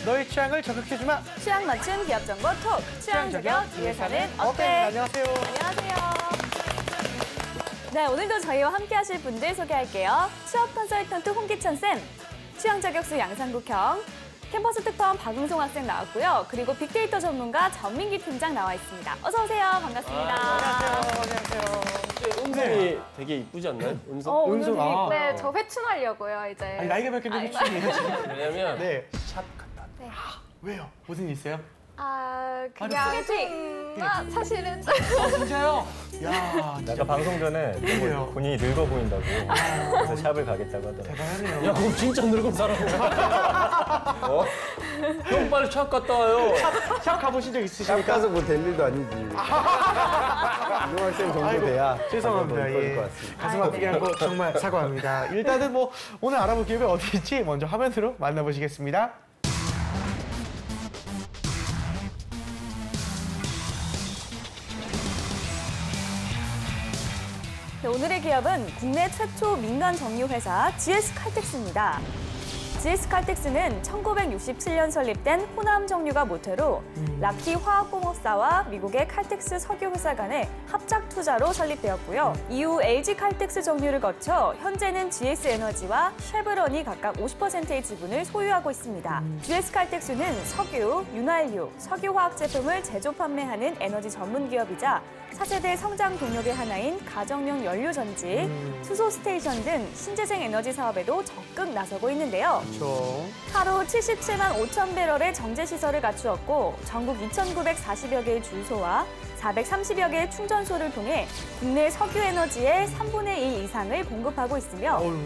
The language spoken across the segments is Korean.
너의 취향을 저격해주마. 취향 맞춤 기업 정보 톡. 취향 저격 이 회사는 어때? 안녕하세요. 안녕하세요. 네, 오늘도 저희와 함께 하실 분들 소개할게요. 취업 컨설턴트 홍기천 쌤, 취향 저격수 양상국형, 캠퍼스 특파원 박응송 학생 나왔고요. 그리고 빅데이터 전문가 전민기 팀장 나와 있습니다. 어서 오세요. 반갑습니다. 안녕하세요. 음성이 되게 이쁘지 않나요? 음성? 오늘 되게 네, 저 회춘하려고요, 이제. 아니, 나이가 몇 개인데 회춘이에요, 지금. 왜냐면 네. 샵 갔다 왔다. 네. 왜요? 무슨 일 있어요? 그냥 소개팅. 사실은. 진짜요? 야, 아까 방송 전에 그래요? 너무 본인이 늙어 보인다고 그래서 샵을 가겠다고 하더라고요. 대단하네요. 야, 그럼 진짜 늙은 사람. 어? 형 빨리 샵 갔다 와요. 샵 가보신 적 샵 있으십니까? 가서 뭐 될 일도 아니지. 중학생 정도 돼야 죄송합니다. 가서 뭐 예. 것 같습니다. 가슴 아프게 한 거 정말 사과합니다. 일단은 뭐 오늘 알아볼 기업이 어디 있지 먼저 화면으로 만나보시겠습니다. 네, 오늘의 기업은 국내 최초 민간 정유 회사 GS칼텍스입니다. GS칼텍스는 1967년 설립된 호남 정유가 모토로 락히 화학공업사와 미국의 칼텍스 석유회사 간의 합작 투자로 설립되었고요. 이후 LG칼텍스 정유를 거쳐 현재는 GS에너지와 쉐브론이 각각 50%의 지분을 소유하고 있습니다. GS칼텍스는 석유, 윤활유, 석유화학 제품을 제조 판매하는 에너지 전문 기업이자 차세대 성장 동력의 하나인 가정용 연료 전지, 수소 스테이션 등 신재생 에너지 사업에도 적극 나서고 있는데요. 그렇죠. 하루 77만 5천 배럴의 정제 시설을 갖추었고 전국 2,940여 개의 주유소와 430여 개의 충전소를 통해 국내 석유 에너지의 3분의 1 이상을 공급하고 있으며 어휴.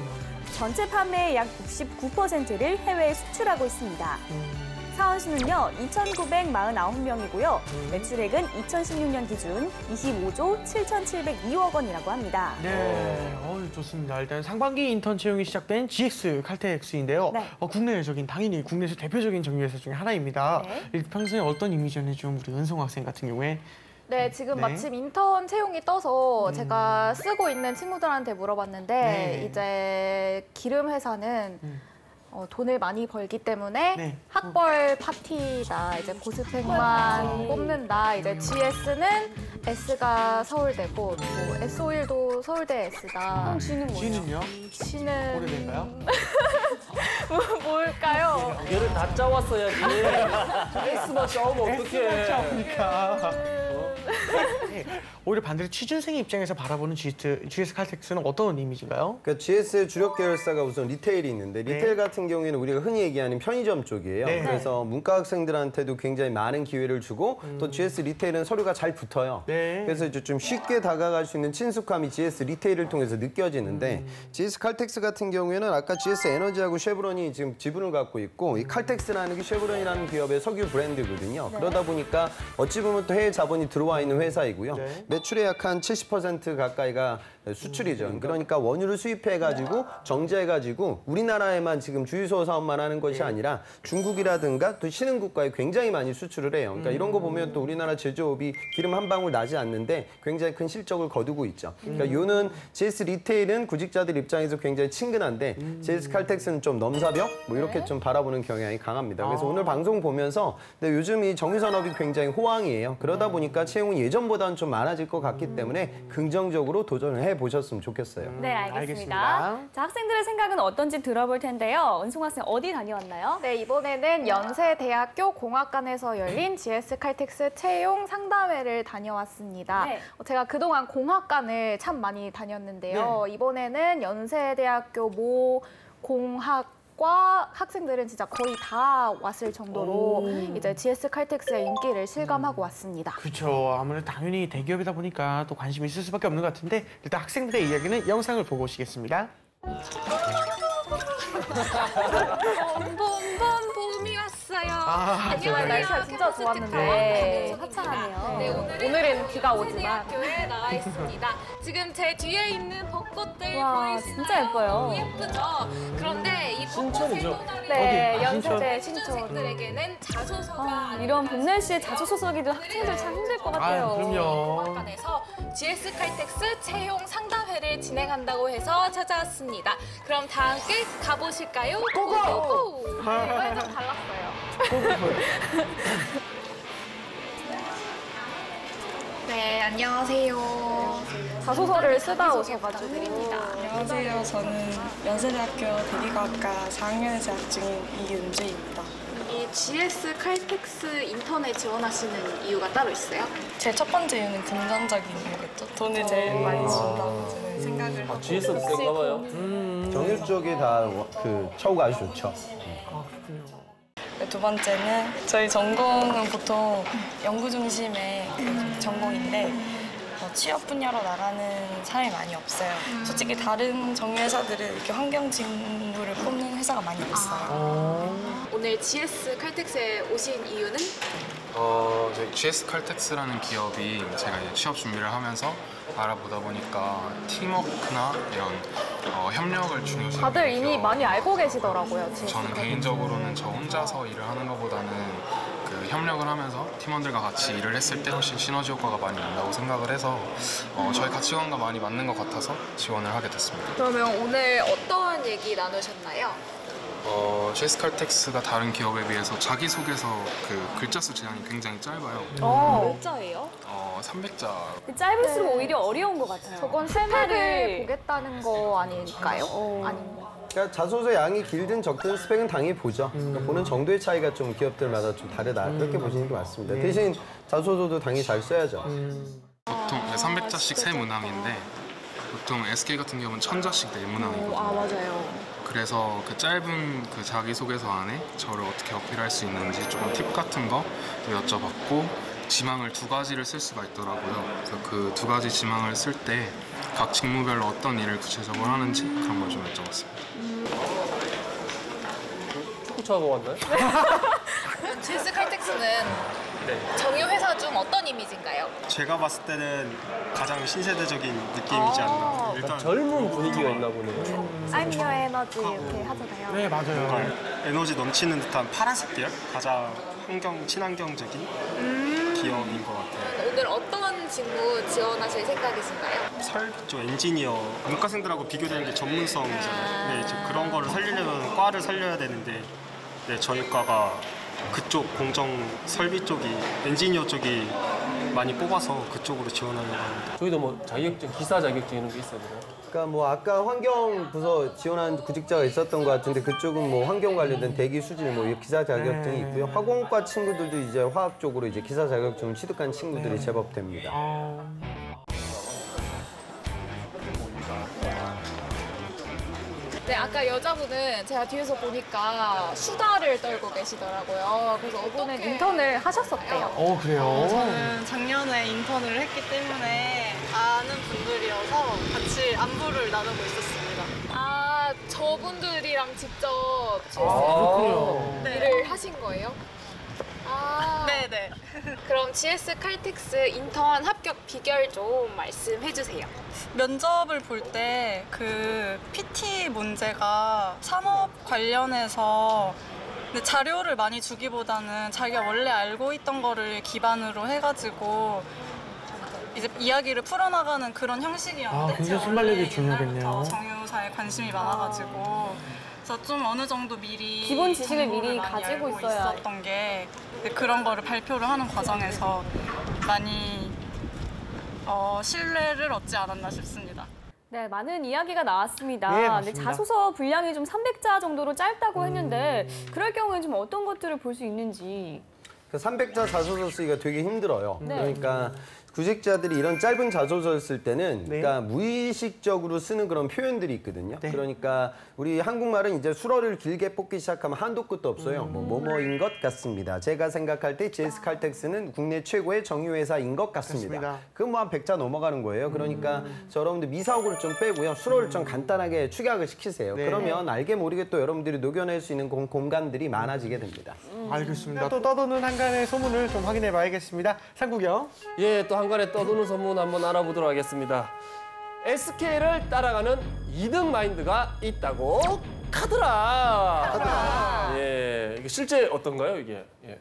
전체 판매의 약 69%를 해외에 수출하고 있습니다. 사원수는요 2,949명이고요. 매출액은 2016년 기준 25조 7,702억 원이라고 합니다. 네, 좋습니다. 일단 상반기 인턴 채용이 시작된 GX 칼텍스인데요. 네. 국내적인 당연히 국내에서 대표적인 정유회사 중에 하나입니다. 네. 평소에 어떤 이미지를 좀 우리 은성 학생 같은 경우에 네, 지금 네. 마침 인턴 채용이 떠서 제가 쓰고 있는 친구들한테 물어봤는데 네. 이제 기름 회사는 돈을 많이 벌기 때문에 네. 학벌 파티다, 이제 고스펙만 뽑는다. 이제 GS는 S가 서울대고 또 S51도 서울대 S다. G는 뭐예요? G는요? G는 오래된가요? 뭘까요? 얘를 다 짜왔어야지. S만 짜오면 어떡해. 그러니까. 오히려 반대로 취준생의 입장에서 바라보는 GS 칼텍스는 어떤 이미지인가요? 그러니까 GS의 주력 계열사가 우선 리테일이 있는데 리테일 네. 같은 경우에는 우리가 흔히 얘기하는 편의점 쪽이에요. 네. 그래서 문과 학생들한테도 굉장히 많은 기회를 주고 또 GS 리테일은 서류가 잘 붙어요. 네. 그래서 이제 좀 쉽게 다가갈 수 있는 친숙함이 GS 리테일을 통해서 느껴지는데 GS 칼텍스 같은 경우에는 아까 GS 에너지하고 쉐브론이 지금 지분을 갖고 있고 이 칼텍스라는 게 쉐브론이라는 기업의 석유 브랜드거든요. 그러다 보니까 어찌 보면 또 해외 자본이 들어와 있는 회사이고요. 네. 매출의 약 한 70% 가까이가 수출이죠. 그러니까 원유를 수입해가지고 정제해가지고 우리나라에만 지금 주유소 사업만 하는 것이 아니라 중국이라든가 또 신흥국가에 굉장히 많이 수출을 해요. 그러니까 이런 거 보면 또 우리나라 제조업이 기름 한 방울 나지 않는데 굉장히 큰 실적을 거두고 있죠. 그러니까 요는 GS 리테일은 구직자들 입장에서 굉장히 친근한데 GS 칼텍스는 좀 넘사벽 뭐 이렇게 좀 바라보는 경향이 강합니다. 그래서 오늘 방송 보면서 근데 요즘 이 정유 산업이 굉장히 호황이에요. 그러다 보니까 채용이 예전보다는 좀 많아질 것 같기 때문에 긍정적으로 도전을 해보셨으면 좋겠어요. 네, 알겠습니다. 알겠습니다. 자, 학생들의 생각은 어떤지 들어볼 텐데요. 은송 학생 어디 다녀왔나요? 네, 이번에는 연세대학교 공학관에서 열린 GS 칼텍스 채용 상담회를 다녀왔습니다. 네. 제가 그동안 공학관을 참 많이 다녔는데요. 이번에는 연세대학교 모 공학과 학생들은 진짜 거의 다 왔을 정도로 이제 GS 칼텍스의 인기를 실감하고 왔습니다. 그렇죠. 아무래도 당연히 대기업이다 보니까 또 관심이 있을 수밖에 없는 것 같은데 일단 학생들의 이야기는 영상을 보고 오시겠습니다. 봄봄 봄이 왔어요. 정말 날씨가 진짜 좋았는데 화창하네요. 네, 오늘은 비가 오지만 학교에 나와 있습니다. 지금 제 뒤에 있는 벚꽃들 와, 보이시나요? 진짜 예뻐요. 너무 예쁘죠? 그런데 이 벚꽃의 신촌이죠? 또 다른 네, 어디? 연세대 신촌 신촌. 학생들에게는 자소서가 아, 이런 봄 날씨에 자소서 써기도 학생들 참 힘들 것 같아요. 그럼요. 공학관에서 GS 칼텍스 채용 상담회를 진행한다고 해서 찾아왔습니다. 그럼 다 함께 가보실까요? 고고! 이번에 좀 달랐어요. 네, 안녕하세요. 자소서를 쓰다 오셔가지고. 부탁드립니다. 안녕하세요. 저는 연세대학교 대기과학과 4학년에 재학 중인 이윤주입니다. 이 GS 칼텍스 인턴에 지원하시는 이유가 따로 있어요? 제 첫 번째 이유는 금전적인 이유겠죠. 돈을 제일 많이 준다고 저는 생각을 하고. GS도 센가 봐요. 정일 쪽이 다 그 처우가 아주 좋죠. 네, 두 번째는 저희 전공은 보통 연구 중심의 그 전공인데 취업 분야로 나가는 사람이 많이 없어요. 솔직히 다른 정유 회사들은 이렇게 환경 직무를 뽑는 회사가 많이 없어요. 오늘 GS 칼텍스에 오신 이유는? 저희 GS 칼텍스라는 기업이 제가 이제 취업 준비를 하면서 알아보다 보니까 팀워크나 이런 협력을 중요시 다들 여기는 이미 기업. 많이 알고 계시더라고요. 저는 개인적으로는 저 혼자서 일을 하는 것보다는 그 협력을 하면서 팀원들과 같이 일을 했을 때 훨씬 시너지 효과가 많이 난다고 생각을 해서 저희 가치관과 많이 맞는 것 같아서 지원을 하게 됐습니다. 그러면 오늘 어떤 얘기 나누셨나요? GS 칼텍스가 다른 기업에 비해서 자기소개서 그 글자 수 제한이 굉장히 짧아요. 어. 진짜예요? 300자. 짧을수록 오히려 어려운 것 같아요. 저건 스펙을 보겠다는 거 아닐까요? 아닌가? 그러니까 자소서 양이 길든 적든 스펙은 당연히 보죠. 그러니까 보는 정도의 차이가 좀 기업들마다 좀 다르다. 그렇게 보시는 게 맞습니다. 대신 자소서도 당연히 잘 써야죠. 보통 300자씩 세 문항인데 보통 SK 같은 경우는 1000자씩 네 문항이거든요. 맞아요. 그래서 그 짧은 그 자기소개서 안에 저를 어떻게 어필할 수 있는지 조금 팁 같은 거 여쭤봤고 지망을 2가지를 쓸 수가 있더라고요. 그래서 그 2가지 지망을 쓸 때 각 직무별로 어떤 일을 구체적으로 하는지 그런 걸 좀 여쭤봤습니다. 축구차하고 왔나요? GS 칼텍스는 정유 회사 중 어떤 이미지인가요? 제가 봤을 때는 가장 신세대적인 느낌이지 않나. 일단 젊은 분위기가 있나 보네요. I'm your energy 이렇게 하잖아요. 네, 맞아요. 에너지 넘치는 듯한 파란색 계열? 가장 친환경적인 기업인 것 같아요. 오늘 어떤 직무 지원하실 생각이신가요? 설비 쪽 엔지니어, 문과생들하고 비교되는 게 전문성이잖아요. 네, 이제 그런 거를 살리려면 과를 살려야 되는데 네, 저희 과가 그쪽 공정 설비 쪽이 엔지니어 쪽이 많이 뽑아서 그쪽으로 지원하려고 합니다. 저희도 뭐 자격증, 기사 자격증 이런 게 있어야 되나요? 그러니까 뭐 아까 환경 부서 지원한 구직자가 있었던 것 같은데 그쪽은 뭐 환경 관련된 대기 수질 뭐 기사 자격증이 있고요. 화공과 친구들도 이제 화학 쪽으로 이제 기사 자격증 취득한 친구들이 제법 됩니다. 네, 아까 여자분은 제가 뒤에서 보니까 수다를 떨고 계시더라고요. 그래서 이번에 어떻게 인턴을 하셨었대요. 그래요? 저는 작년에 인턴을 했기 때문에 아는 분들이어서 같이 안부를 나누고 있었습니다. 아, 저분들이랑 직접 그렇군요. 일을 하신 거예요? 아, 네네. 그럼 GS 칼텍스 인턴 합격 비결 좀 말씀해 주세요. 면접을 볼 때 그 PT 문제가 산업 관련해서 근데 자료를 많이 주기보다는 자기가 원래 알고 있던 거를 기반으로 해가지고 이제 이야기를 풀어나가는 그런 형식이었는데 굉장히 제가 순발력이 원래 중요하겠네요. 옛날부터 정유사에 관심이 많아가지고 그래서 좀 어느 정도 미리 기본 지식을 정보를 미리 많이 가지고 알고 있어야 있었던 게 그런 거를 발표를 하는 과정에서 많이 신뢰를 얻지 않았나 싶습니다. 네, 많은 이야기가 나왔습니다. 네, 근데 맞습니다. 자소서 분량이 좀 300자 정도로 짧다고 했는데 그럴 경우에 좀 어떤 것들을 볼 수 있는지. 그 300자 자소서 쓰기가 되게 힘들어요. 네. 그러니까 구직자들이 이런 짧은 자소서를 쓸 때는 네. 그러니까 무의식적으로 쓰는 그런 표현들이 있거든요. 네. 그러니까 우리 한국말은 이제 수어를 길게 뽑기 시작하면 한도 끝도 없어요. 뭐뭐인 것 같습니다. 제가 생각할 때 GS 칼텍스는 국내 최고의 정유회사인 것 같습니다. 그렇습니다. 그 뭐 한 100자 넘어가는 거예요. 그러니까 저 여러분들 미사옥으로 좀 빼고요. 수어를 좀 간단하게 축약을 시키세요. 네. 그러면 알게 모르게 또 여러분들이 녹여낼 수 있는 공간들이 많아지게 됩니다. 알겠습니다. 또 떠도는 한간의 소문을 좀 확인해 봐야겠습니다. 상국영. 예, 또 한간에 떠도는 소문 한번 알아보도록 하겠습니다. SK를 따라가는 2등 마인드가 있다고 카더라. 예, 이게 실제 어떤가요, 이게? 예.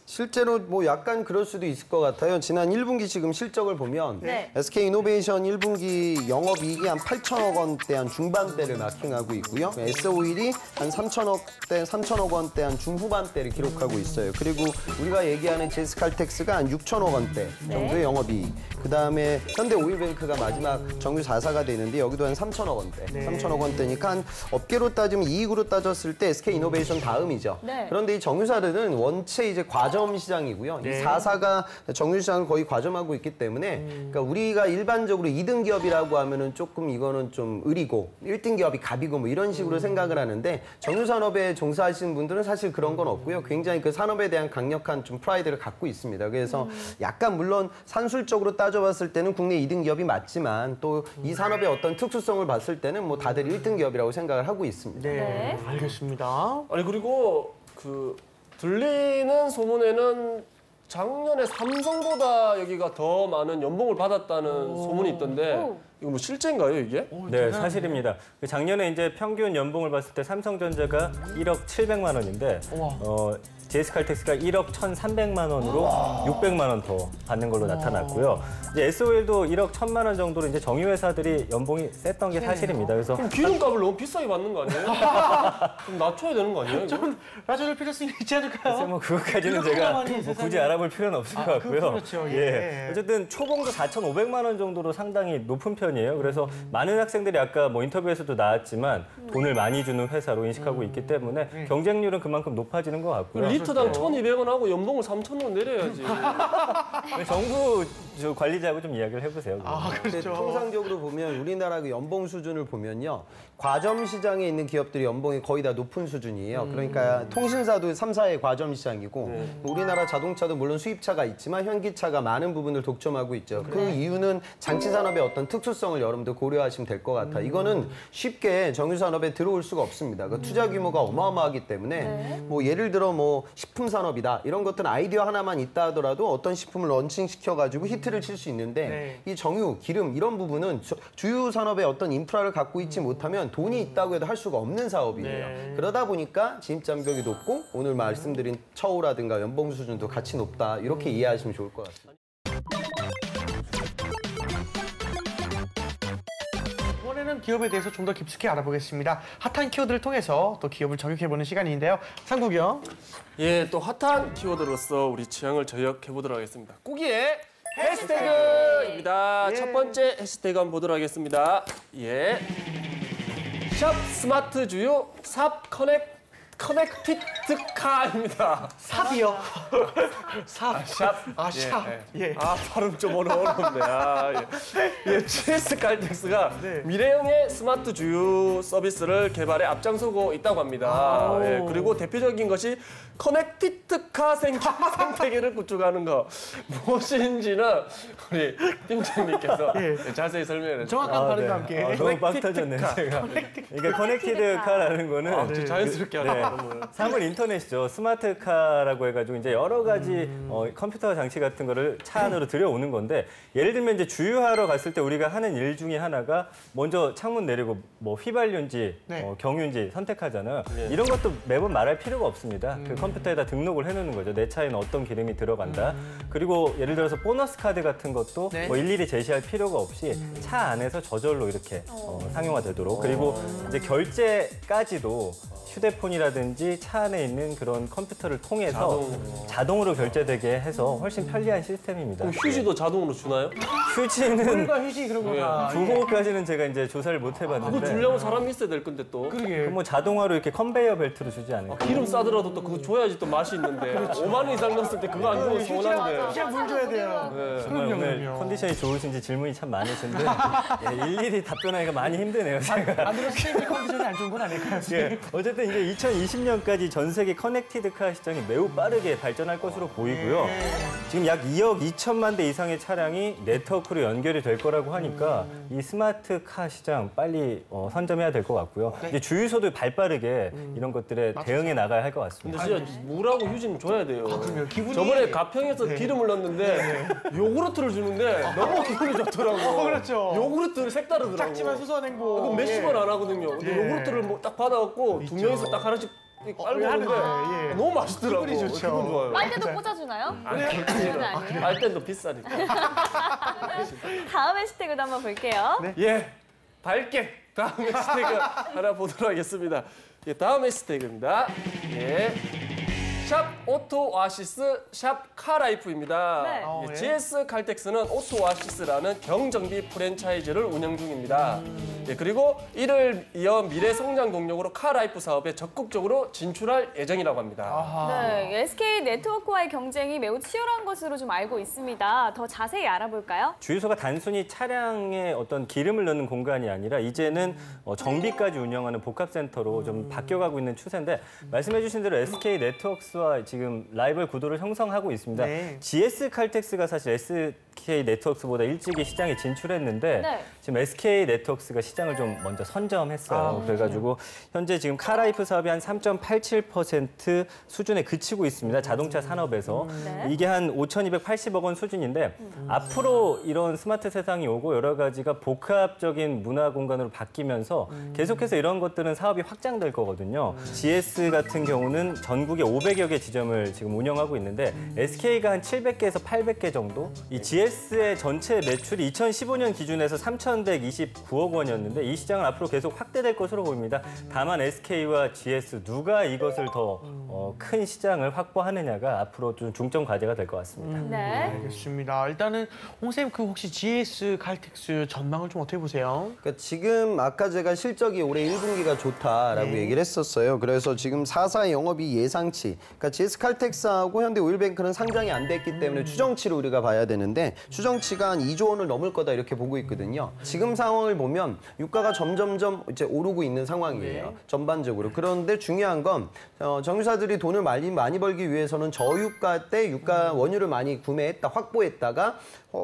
실제로 뭐 약간 그럴 수도 있을 것 같아요. 지난 1분기 지금 실적을 보면 네. SK이노베이션 1분기 영업이익이 한 8천억 원대 한 중반대를 마킹하고 있고요. S-오일이 한 3천억 원대 한 중후반대를 기록하고 있어요. 그리고 우리가 얘기하는 GS칼텍스가 한 6천억 원대 정도의 영업이익. 그다음에 현대오일뱅크가 마지막 정유 4사가 되는데 여기도 한 3천억 원대. 3천억 원대니까 한 업계로 따지면 이익으로 따졌을 때 SK이노베이션 다음이죠. 네. 그런데 이 정유사들은 원체 이제 과점 시장이고요. 이 4사가 정유 시장을 거의 과점하고 있기 때문에 그러니까 우리가 일반적으로 2등 기업이라고 하면은 조금 이거는 좀 의리고 1등 기업이 갑이고 뭐 이런 식으로 생각을 하는데 정유 산업에 종사하시는 분들은 사실 그런 건 없고요. 굉장히 그 산업에 대한 강력한 좀 프라이드를 갖고 있습니다. 그래서 약간 물론 산술적으로 따져봤을 때는 국내 2등 기업이 맞지만 또 이 산업의 어떤 특수성을 봤을 때는 뭐 다들 1등 기업이라고 생각을 하고 있습니다. 네, 알겠습니다. 아니 그리고 그 들리는 소문에는 작년에 삼성보다 여기가 더 많은 연봉을 받았다는 소문이 있던데 이거 뭐 실제인가요 이게? 네, 사실입니다. 작년에 이제 평균 연봉을 봤을 때 삼성전자가 1억 700만 원인데 GS칼텍스가 1억 1,300만 원으로 600만 원 더 받는 걸로 나타났고요. 이제 S-오일도 1억 1,000만 원 정도로 이제 정유회사들이 연봉이 셌던 게 사실입니다. 그래서 그럼 기름값을 너무 비싸게 받는 거 아니에요? 좀 낮춰야 되는 거 아니에요? 좀 낮춰줄 필요성이 있지 않을까요? 글쎄 뭐 그것까지는 제가 뭐 굳이 알아볼 필요는 없을 것 같고요. 그렇죠. 예. 어쨌든 초봉도 4,500만 원 정도로 상당히 높은 편이에요. 그래서 많은 학생들이 아까 뭐 인터뷰에서도 나왔지만 돈을 많이 주는 회사로 인식하고 있기 때문에 경쟁률은 그만큼 높아지는 것 같고요. 리터당 1,200원 하고 연봉을 3,000원 내려야지. 정부 관리자하고 좀 이야기를 해보세요. 근데 통상적으로 보면 우리나라 그 연봉 수준을 보면요. 과점 시장에 있는 기업들이 연봉이 거의 다 높은 수준이에요. 그러니까 통신사도 3사의 과점 시장이고 우리나라 자동차도 물론 수입차가 있지만 현기차가 많은 부분을 독점하고 있죠. 그 이유는 장치산업의 어떤 특수성을 여러분들 고려하시면 될 것 같아요. 이거는 쉽게 정유산업에 들어올 수가 없습니다. 그 투자 규모가 어마어마하기 때문에 뭐 예를 들어 뭐 식품 산업이다 이런 것들은 아이디어 하나만 있다 하더라도 어떤 식품을 런칭시켜가지고 히트를 칠 수 있는데 이 정유, 기름 이런 부분은 주요 산업의 어떤 인프라를 갖고 있지 못하면 돈이 있다고 해도 할 수가 없는 사업이에요. 그러다 보니까 진입 장벽이 높고 오늘 말씀드린 처우라든가 연봉 수준도 같이 높다 이렇게 이해하시면 좋을 것 같습니다. 이번에는 기업에 대해서 좀 더 깊숙이 알아보겠습니다. 핫한 키워드를 통해서 또 기업을 저격해보는 시간인데요. 상국이 형. 예, 또 핫한 키워드로서 우리 취향을 저격해보도록 하겠습니다. 꾸기의 해시태그입니다. 첫 번째 해시태그 한번 보도록 하겠습니다. 예. 샵 스마트 주유 삽 커넥티드카입니다. 삽이요. 삽. 샵. 샵. 예. 아, 발음 좀 어렵네. 예, GS칼텍스가 미래형의 스마트 주유 서비스를 개발에 앞장서고 있다고 합니다. 예, 그리고 대표적인 것이 커넥티드카 생태계를 구축하는 거. 무엇인지는 우리 팀장님께서 자세히 설명해 주세요. 정확한 발음과 함께. 너무 빡 터졌네, 제가. 그러니까 커넥티드카라는 거는 자연스럽게 하는 사물 인터넷이죠. 스마트카라고 해가지고 이제 여러 가지 컴퓨터 장치 같은 거를 차 안으로 들여오는 건데 예를 들면 이제 주유하러 갔을 때 우리가 하는 일 중에 하나가 먼저 창문 내리고 뭐 휘발유인지 경유인지 선택하잖아요. 이런 것도 매번 말할 필요가 없습니다. 그 컴퓨터에다 등록을 해놓는 거죠. 내 차에는 어떤 기름이 들어간다. 그리고 예를 들어서 보너스 카드 같은 것도 뭐 일일이 제시할 필요가 없이 차 안에서 저절로 이렇게 상용화 되도록 그리고 이제 결제까지도 휴대폰이라든지 차 안에 있는 그런 컴퓨터를 통해서 자동으로 결제되게 해서 훨씬 편리한 시스템입니다. 휴지도 자동으로 주나요? 휴지는 휴지 그런 거. 그거까지는 제가 이제 조사를 못 해봤는데. 그거 주려면 사람이 있어야 될 건데 또. 그러게. 뭐 자동화로 이렇게 컨베이어 벨트로 주지 않을까? 기름 싸더라도 또 그거 줘야지 또 맛이 있는데 5만 원 이상 넣었을 때 그거 안 주면 서운한데. 휴지랑 물 줘야 돼요. 정말 오늘 컨디션이 좋으신지 질문이 참 많으신데 일일이 답변하기가 많이 힘드네요. 제가. 안 그래도 수입 컨디션이 안 좋은 건 아닐까요? 어쨌든 이제 2020년까지 전 세계 커넥티드카 시장이 매우 빠르게 발전할 것으로 보이고요. 지금 약 2억 2천만 대 이상의 차량이 네트워크로 연결이 될 거라고 하니까 이 스마트카 시장 빨리 선점해야 될 것 같고요. 이제 주유소도 발빠르게 이런 것들에 대응해 나가야 할 것 같습니다. 근데 진짜 물하고 휴지는 줘야 돼요. 그러면 기분이. 저번에 가평에서 기름을 넣었는데 요구르트를 주는데 너무 기분이 좋더라고. 그렇죠. 요구르트를 색다르더라고. 작지만 소소한 행복. 그거 몇십원 안 하거든요. 근데 요구르트를 뭐 딱 받아갖고 두 명이서 딱 하나씩 깔보는데 예. 너무 맛있더라고. 기분이 좋죠. 기분 좋아요. 빨대도 꽂아주나요? 아니에요. 알땐도 비싸니까. 다음 해시태그도 한번 볼게요. 예, 밝게 다음 해시태그 하나 보도록 하겠습니다. 예, 다음 해시태그입니다. 예. 샵 오토 오아시스 샵 카라이프입니다. 네. 예, GS 칼텍스는 오토 오아시스라는 경정비 프랜차이즈를 운영 중입니다. 예, 그리고 이를 이어 미래 성장 동력으로 카라이프 사업에 적극적으로 진출할 예정이라고 합니다. 네, SK 네트워크와의 경쟁이 매우 치열한 것으로 좀 알고 있습니다. 더 자세히 알아볼까요? 주유소가 단순히 차량에 어떤 기름을 넣는 공간이 아니라 이제는 정비까지 운영하는 복합센터로 좀 바뀌어가고 있는 추세인데 말씀해 주신 대로 SK 네트워크스와 지금 라이벌 구도를 형성하고 있습니다. 네. GS 칼텍스가 사실 SK 네트워크스보다 일찍이 시장에 진출했는데 네. 지금 SK 네트워크스가 시장을 좀 먼저 선점했어요. 그래가지고 현재 지금 카라이프 사업이 한 3.87% 수준에 그치고 있습니다. 자동차 산업에서. 네. 이게 한 5,280억 원 수준인데 앞으로 이런 스마트 세상이 오고 여러 가지가 복합적인 문화 공간으로 바뀌면서 계속해서 이런 것들은 사업이 확장될 거거든요. GS 같은 경우는 전국에 500여 개 지점을 지금 운영하고 있는데 SK가 한 700개에서 800개 정도? 이 GS의 전체 매출이 2015년 기준에서 3,129억 원이었는데 이 시장은 앞으로 계속 확대될 것으로 보입니다. 다만 SK와 GS 누가 이것을 더 큰 시장을 확보하느냐가 앞으로 좀 중점 과제가 될 것 같습니다. 네. 알겠습니다. 일단은 홍쌤 그 혹시 GS 칼텍스 전망을 좀 어떻게 보세요? 그러니까 지금 아까 제가 실적이 올해 1분기가 좋다라고 얘기를 했었어요. 그래서 지금 4사 영업이 예상치. 그러니까 GS 칼텍스하고 현대 오일뱅크는 상장이 안 됐기 때문에 추정치로 우리가 봐야 되는데 추정치가 한 2조 원을 넘을 거다 이렇게 보고 있거든요. 지금 상황을 보면 유가가 점점점 이제 오르고 있는 상황이에요. 전반적으로. 그런데 중요한 건 정유사들이 돈을 많이 벌기 위해서는 저유가 때 유가 원유를 많이 구매했다, 확보했다가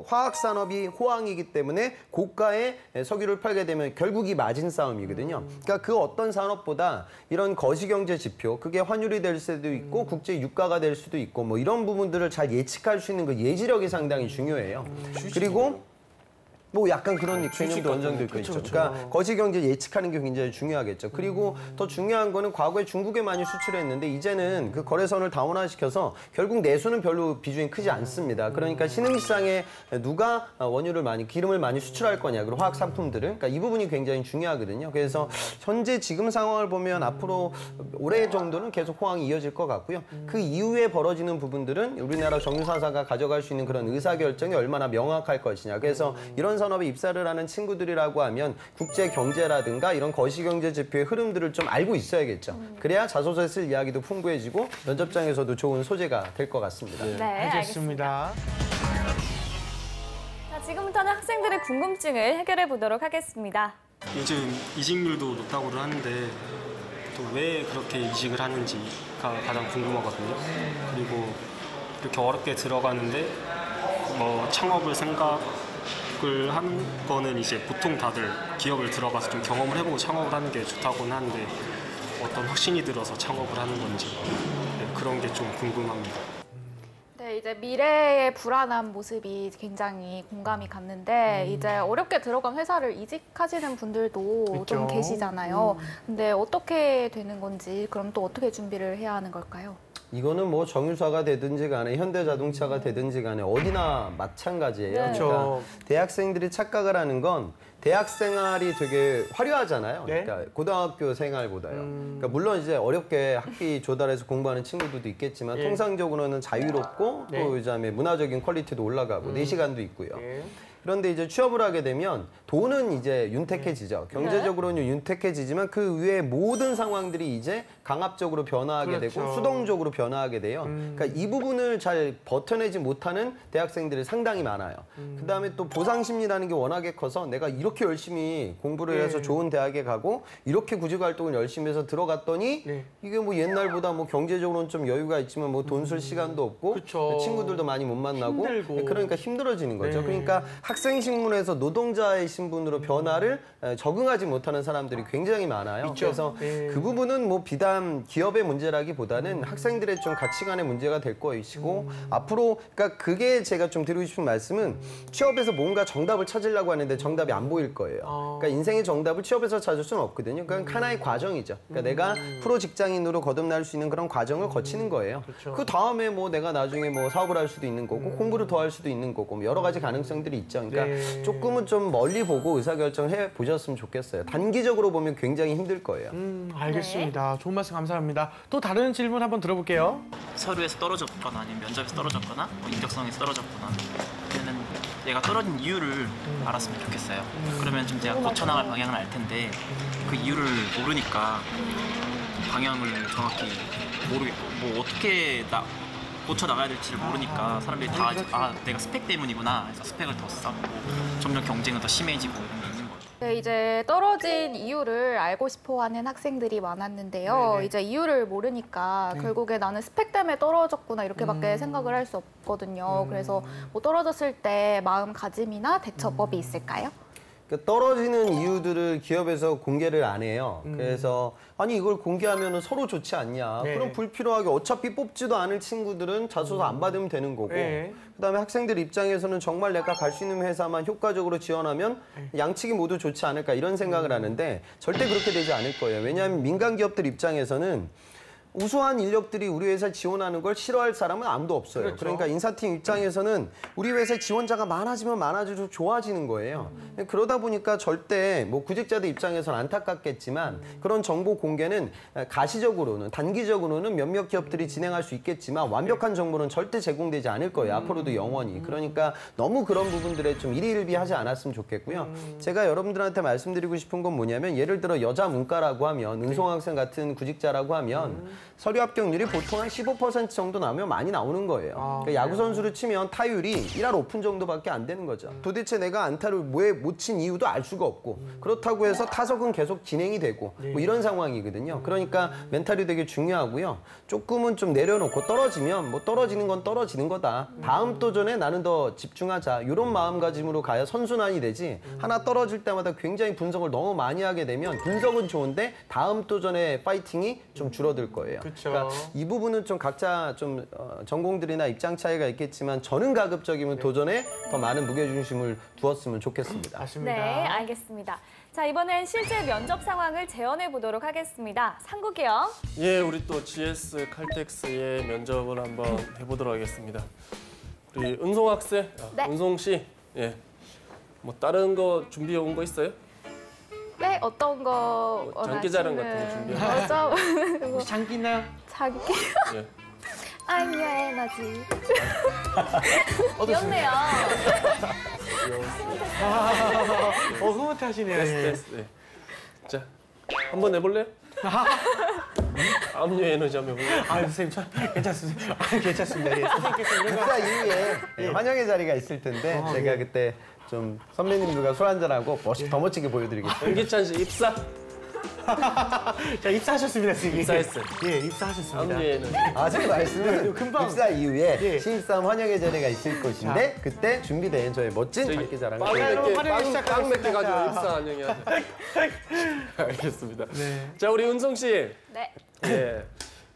화학 산업이 호황이기 때문에 고가의 석유를 팔게 되면 결국 이 마진 싸움이거든요. 그러니까 그 어떤 산업보다 이런 거시경제 지표, 그게 환율이 될 수도 있고 국제 유가가 될 수도 있고 뭐 이런 부분들을 잘 예측할 수 있는 그 예지력이 상당히 중요해요. 그리고 뭐 약간 그런 개념도 어느 정도 있고 있죠. 그러니까 거시경제 예측하는 게 굉장히 중요하겠죠. 그리고 더 중요한 거는 과거에 중국에 많이 수출했는데 이제는 그 거래선을 다운화시켜서 결국 내수는 별로 비중이 크지 않습니다. 그러니까 신흥시장에 누가 원유를 기름을 많이 수출할 거냐, 그리고 화학 상품들을. 그러니까 이 부분이 굉장히 중요하거든요. 그래서 현재 지금 상황을 보면 앞으로 올해 정도는 계속 호황이 이어질 것 같고요. 그 이후에 벌어지는 부분들은 우리나라 정유사사가 가져갈 수 있는 그런 의사결정이 얼마나 명확할 것이냐. 그래서 이런 산업에 입사를 하는 친구들이라고 하면 국제 경제라든가 이런 거시경제 지표의 흐름들을 좀 알고 있어야겠죠. 그래야 자소서에 쓸 이야기도 풍부해지고 면접장에서도 좋은 소재가 될 것 같습니다. 네, 알겠습니다. 자, 지금부터는 학생들의 궁금증을 해결해 보도록 하겠습니다. 요즘 이직률도 높다고를 하는데 또 왜 그렇게 이직을 하는지가 가장 궁금하거든요. 그리고 이렇게 어렵게 들어가는데 뭐 창업을 생각을 한 거는 이제 보통 다들 기업을 들어가서 좀 경험을 해보고 창업을 하는 게 좋다고는 하는데 어떤 확신이 들어서 창업을 하는 건지 그런 게 좀 궁금합니다. 네, 이제 미래의 불안한 모습이 굉장히 공감이 갔는데 이제 어렵게 들어간 회사를 이직하시는 분들도 있죠. 좀 계시잖아요. 근데 어떻게 되는 건지 그럼 또 어떻게 준비를 해야 하는 걸까요? 이거는 뭐 정유사가 되든지 간에 현대자동차가 되든지 간에 어디나 마찬가지예요. 네. 그러니까 대학생들이 착각을 하는 건 대학 생활이 되게 화려하잖아요. 네. 그러니까 고등학교 생활보다요. 그러니까 물론 이제 어렵게 학비 조달해서 공부하는 친구들도 있겠지만 통상적으로는 자유롭고 네. 또 그다음에 문화적인 퀄리티도 올라가고 4시간도 있고요. 네. 그런데 이제 취업을 하게 되면 돈은 이제 윤택해지죠. 경제적으로는 윤택해지지만 그 위에 모든 상황들이 이제 강압적으로 변화하게 그렇죠. 되고 수동적으로 변화하게 돼요. 그러니까 이 부분을 잘 버텨내지 못하는 대학생들이 상당히 많아요. 그다음에 또 보상 심리라는 게 워낙에 커서 내가 이렇게 열심히 공부를 해서 좋은 대학에 가고 이렇게 구직 활동을 열심히 해서 들어갔더니 이게 뭐 옛날보다 뭐 경제적으로는 좀 여유가 있지만 뭐 돈 쓸 시간도 없고 그쵸. 친구들도 많이 못 만나고 힘들고. 그러니까 힘들어지는 거죠. 네. 그러니까 학생 신분에서 노동자의 신분으로 변화를 적응하지 못하는 사람들이 굉장히 많아요. 있죠. 그래서 그 부분은 뭐 비단 기업의 문제라기보다는 학생들의 좀 가치관의 문제가 될 것이고 앞으로 그러니까 그게 제가 좀 드리고 싶은 말씀은 취업에서 뭔가 정답을 찾으려고 하는데 정답이 안 보일 거예요. 그러니까 인생의 정답을 취업에서 찾을 수는 없거든요. 그러니까 하나의 과정이죠. 그러니까 내가 프로 직장인으로 거듭날 수 있는 그런 과정을 거치는 거예요. 그렇죠. 그 다음에 뭐 내가 나중에 뭐 사업을 할 수도 있는 거고 공부를 더 할 수도 있는 거고 뭐 여러 가지 가능성들이 있죠. 그러니까 네. 조금은 좀 멀리 보고 의사결정을 해 보셨으면 좋겠어요. 단기적으로 보면 굉장히 힘들 거예요. 알겠습니다. 좋은 말씀 감사합니다. 또 다른 질문 한번 들어볼게요. 서류에서 떨어졌거나 아니면 면접에서 떨어졌거나 뭐 인적성에서 떨어졌거나 그러면 얘가 떨어진 이유를 알았으면 좋겠어요. 그러면 좀 제가 고쳐나갈 방향을 알 텐데 그 이유를 모르니까 방향을 정확히 모르겠고 뭐 어떻게 고쳐 나가야 될지를 모르니까 사람들이 다 내가 스펙 때문이구나 해서 스펙을 더 쌓고 점점 경쟁은 더 심해지고 이런 게 있는 거죠. 네, 이제 떨어진 이유를 알고 싶어하는 학생들이 많았는데요. 네네. 이제 이유를 모르니까 결국에 나는 스펙 때문에 떨어졌구나 이렇게밖에 생각을 할 수 없거든요. 그래서 뭐 떨어졌을 때 마음가짐이나 대처법이 있을까요? 그러니까 떨어지는 이유들을 기업에서 공개를 안 해요. 그래서 아니 이걸 공개하면 서로 좋지 않냐. 네. 그럼 불필요하게 어차피 뽑지도 않을 친구들은 자소서 안 받으면 되는 거고 네. 그다음에 학생들 입장에서는 정말 내가 갈 수 있는 회사만 효과적으로 지원하면 양측이 모두 좋지 않을까 이런 생각을 하는데 절대 그렇게 되지 않을 거예요. 왜냐하면 민간 기업들 입장에서는 우수한 인력들이 우리 회사에 지원하는 걸 싫어할 사람은 아무도 없어요. 그렇죠. 그러니까 인사팀 입장에서는 우리 회사에 지원자가 많아지면 많아질수록 좋아지는 거예요. 그러다 보니까 절대 뭐 구직자들 입장에서는 안타깝겠지만 그런 정보 공개는 가시적으로는 단기적으로는 몇몇 기업들이 진행할 수 있겠지만 완벽한 정보는 절대 제공되지 않을 거예요. 앞으로도 영원히. 그러니까 너무 그런 부분들에 좀 일희일비하지 않았으면 좋겠고요. 제가 여러분들한테 말씀드리고 싶은 건 뭐냐면 예를 들어 여자 문과라고 하면 은송학생 같은 구직자라고 하면 서류 합격률이 보통 한 15% 정도 나오면 많이 나오는 거예요. 그러니까 야구 선수를 치면 타율이 1할 5푼 정도밖에 안 되는 거죠. 도대체 내가 안타를 왜 못 친 이유도 알 수가 없고 그렇다고 해서 타석은 계속 진행이 되고 뭐 이런 상황이거든요. 그러니까 멘탈이 되게 중요하고요. 조금은 좀 내려놓고 떨어지면 뭐 떨어지는 건 떨어지는 거다. 다음 도전에 나는 더 집중하자. 이런 마음가짐으로 가야 선순환이 되지. 하나 떨어질 때마다 굉장히 분석을 너무 많이 하게 되면 분석은 좋은데 다음 도전의 파이팅이 좀 줄어들 거예요. 그쵸. 그러니까 이 부분은 좀 각자 좀 전공들이나 입장 차이가 있겠지만 저는 가급적이면 도전에 더 많은 무게중심을 두었으면 좋겠습니다. 맞습니다. 네, 알겠습니다. 자, 이번엔 실제 면접 상황을 재현해 보도록 하겠습니다. 상국이요. 예, 우리 또 GS 칼텍스의 면접을 한번 해보도록 하겠습니다. 우리 은송 학생, 네. 은송 씨, 예, 뭐 다른 거 준비해 온 거 있어요? 네, 어떤 거 장기자랑 같은 거 준비해. 뭐 장기 있나요? 자기 예. I'm your energy. 귀엽네요. 흐뭇하시네요. 됐어. 예. 자, 한번 해볼래요? 압류 에너지 한번 해볼래요? 선생님, 괜찮습니다. 괜찮습니다. 예, 선생님께서 이런 거 입사 이후에 환영의 자리가 있을 텐데 제가 그때 좀 선배님들과 술 한잔하고 더 멋지게 보여드리겠습니다. 연기찬 씨 입사. 자, 입사하셨습니다, 선생님. 입사했어요. 예, 입사하셨습니다. 압류 에너지. 제 말씀은 금방. 입사 이후에 예. 신입사원 환영의 자리가 있을 것인데 그때 준비된 저의 멋진 장기자랑을 빵 몇 개 가지고 입사 안녕히 하세요. 알겠습니다. 네. 자, 우리 은성 씨. 네. 예.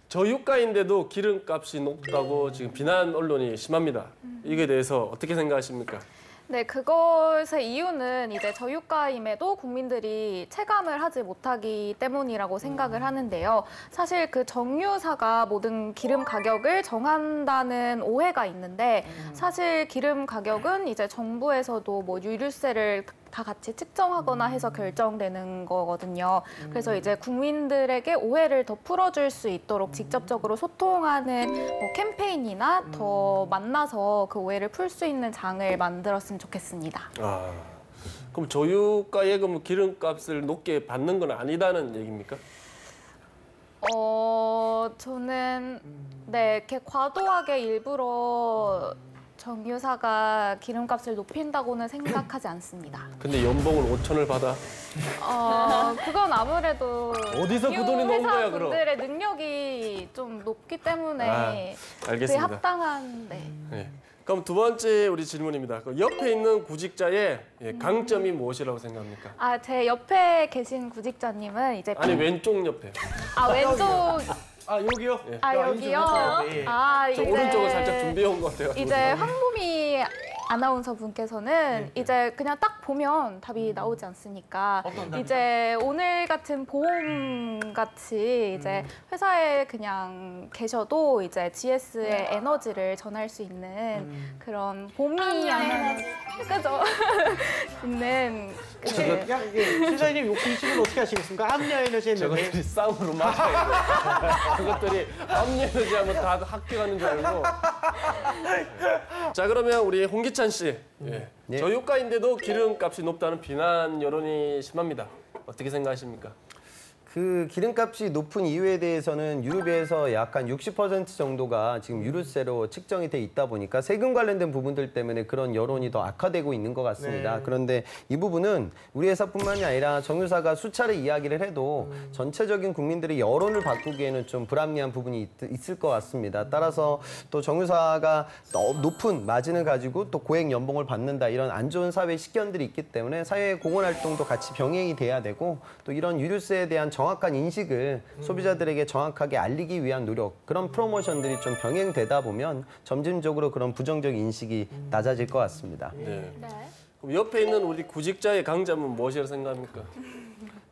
저유가인데도 기름값이 높다고 지금 비난 언론이 심합니다. 이게 대해서 어떻게 생각하십니까? 네, 그것의 이유는 이제 저유가임에도 국민들이 체감을 하지 못하기 때문이라고 생각을 하는데요. 사실 그 정유사가 모든 기름 가격을 정한다는 오해가 있는데 사실 기름 가격은 이제 정부에서도 뭐 유류세를 다 같이 측정하거나 해서 결정되는 거거든요. 그래서 이제 국민들에게 오해를 더 풀어줄 수 있도록 직접적으로 소통하는 뭐 캠페인이나 더 만나서 그 오해를 풀 수 있는 장을 만들었으면 좋겠습니다. 그럼 저유가 예금 기름값을 높게 받는 건 아니다는 얘기입니까? 저는 네, 이렇게 과도하게 일부러 정유사가 기름값을 높인다고는 생각하지 않습니다. 근데 연봉을 5천을 받아. 그건 아무래도 어디서 그 돈이 나온 거야, 그럼? 회사분들의 능력이 좀 높기 때문에 그에 알겠습니다. 합당한 네. 네. 그럼 두 번째 우리 질문입니다. 그 옆에 있는 구직자의 강점이 무엇이라고 생각합니까? 아, 제 옆에 계신 구직자님은 이제 아니 왼쪽 옆에. 왼쪽 아 여기요? 여기요. 네. 저 오른쪽을 살짝 준비해 온 것 같아요. 이제 황보미 아나운서 분께서는 이제 그냥 딱 보면 답이 나오지 않습니까? 이제 오늘 같은 보험 같이 이제 회사에 그냥 계셔도 이제 GS의 에너지를 전할 수 있는 그런 봄이 그죠? 있는 실장님 요 기술은 어떻게 하시겠습니까? 압류 에너지 했는데 저것들이 싸움으로 맞아야 돼. 저것들이 압류 에너지 하면 다 합격하는 줄 알고. 자, 그러면 우리 홍기찬 씨. 저유가인데도 기름값이 높다는 비난 여론이 심합니다. 어떻게 생각하십니까? 그 기름값이 높은 이유에 대해서는 유럽에서 약 한 60% 정도가 지금 유류세로 측정이 돼 있다 보니까 세금 관련된 부분들 때문에 그런 여론이 더 악화되고 있는 것 같습니다. 네. 그런데 이 부분은 우리 회사뿐만이 아니라 정유사가 수차례 이야기를 해도 전체적인 국민들의 여론을 바꾸기에는 좀 불합리한 부분이 있을 것 같습니다. 따라서 또 정유사가 높은 마진을 가지고 또 고액 연봉을 받는다 이런 안 좋은 사회 식견들이 있기 때문에 사회 공헌 활동도 같이 병행이 돼야 되고 또 이런 유류세에 대한 정확한 인식을 소비자들에게 정확하게 알리기 위한 노력, 그런 프로모션들이 좀 병행되다 보면 점진적으로 그런 부정적 인식이 낮아질 것 같습니다. 네. 그럼 옆에 있는 우리 구직자의 강점은 무엇이라고 생각합니까?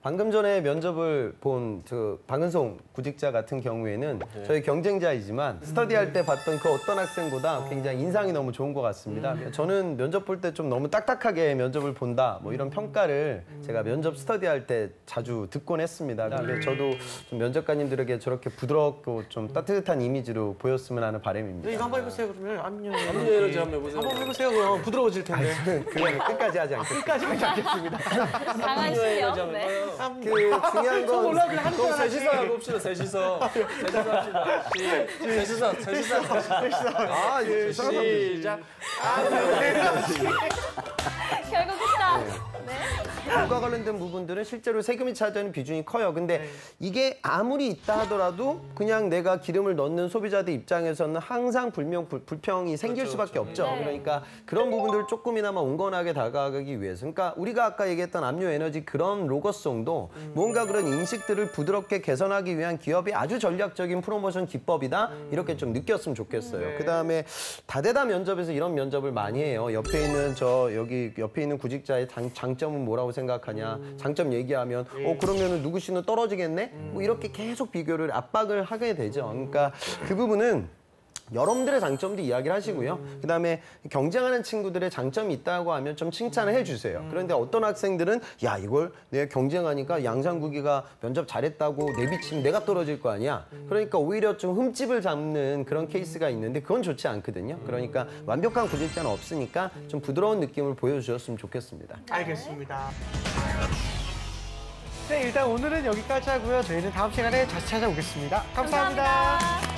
방금 전에 면접을 본 박은송 구직자 같은 경우에는 저희 경쟁자이지만 스터디할 때 봤던 그 어떤 학생보다 굉장히 인상이 너무 좋은 것 같습니다. 저는 면접 볼 때 좀 너무 딱딱하게 면접을 본다 뭐 이런 평가를 제가 면접 스터디할 때 자주 듣곤 했습니다. 근데 저도 좀 면접관님들에게 저렇게 부드럽고 좀 따뜻한 이미지로 보였으면 하는 바람입니다. 이거 한번 해보세요. 그러면 압류 에너지 한번 해보세요. 한번 해보세요. 그럼 부드러워질 텐데. 그냥 끝까지 하지 않겠습니다. 끝까지 하지 않겠습니다. 강한 실력. 네. 그 중요한 건 그럼 셋이서 해봅시다. 셋이서 합시다. 셋이서. 아, 예. 시작. 결국 끝다. 부가 관련된 부분들은 실제로 세금이 차지하는 비중이 커요. 근데 이게 아무리 있다 하더라도 그냥 내가 기름을 넣는 소비자들 입장에서는 항상 불평이 생길 수밖에 없죠. 그러니까 그런 부분들을 조금이나마 온건하게 다가가기 위해서. 그러니까 우리가 아까 얘기했던 압류 에너지 그런 로고송도 뭔가 그런 인식들을 부드럽게 개선하기 위한 기업이 아주 전략적인 프로모션 기법이다. 이렇게 좀 느꼈으면 좋겠어요. 그다음에 다대다 면접에서 이런 면접을 많이 해요. 옆에 있는 여기 옆에 있는 구직자의 장점은 뭐라고 생각하냐. 장점 얘기하면 그러면은 누구 씨는 떨어지겠네? 뭐 이렇게 계속 비교를 압박을 하게 되죠. 그러니까 그 부분은 여러분들의 장점도 이야기를 하시고요. 그다음에 경쟁하는 친구들의 장점이 있다고 하면 좀 칭찬을 해주세요. 그런데 어떤 학생들은 야 이걸 내가 경쟁하니까 양상국이가 면접 잘했다고 내비치면 내가 떨어질 거 아니야. 그러니까 오히려 좀 흠집을 잡는 그런 케이스가 있는데 그건 좋지 않거든요. 그러니까 완벽한 구직자는 없으니까 좀 부드러운 느낌을 보여주셨으면 좋겠습니다. 알겠습니다. 네, 일단 오늘은 여기까지 하고요. 저희는 다음 시간에 다시 찾아오겠습니다 감사합니다.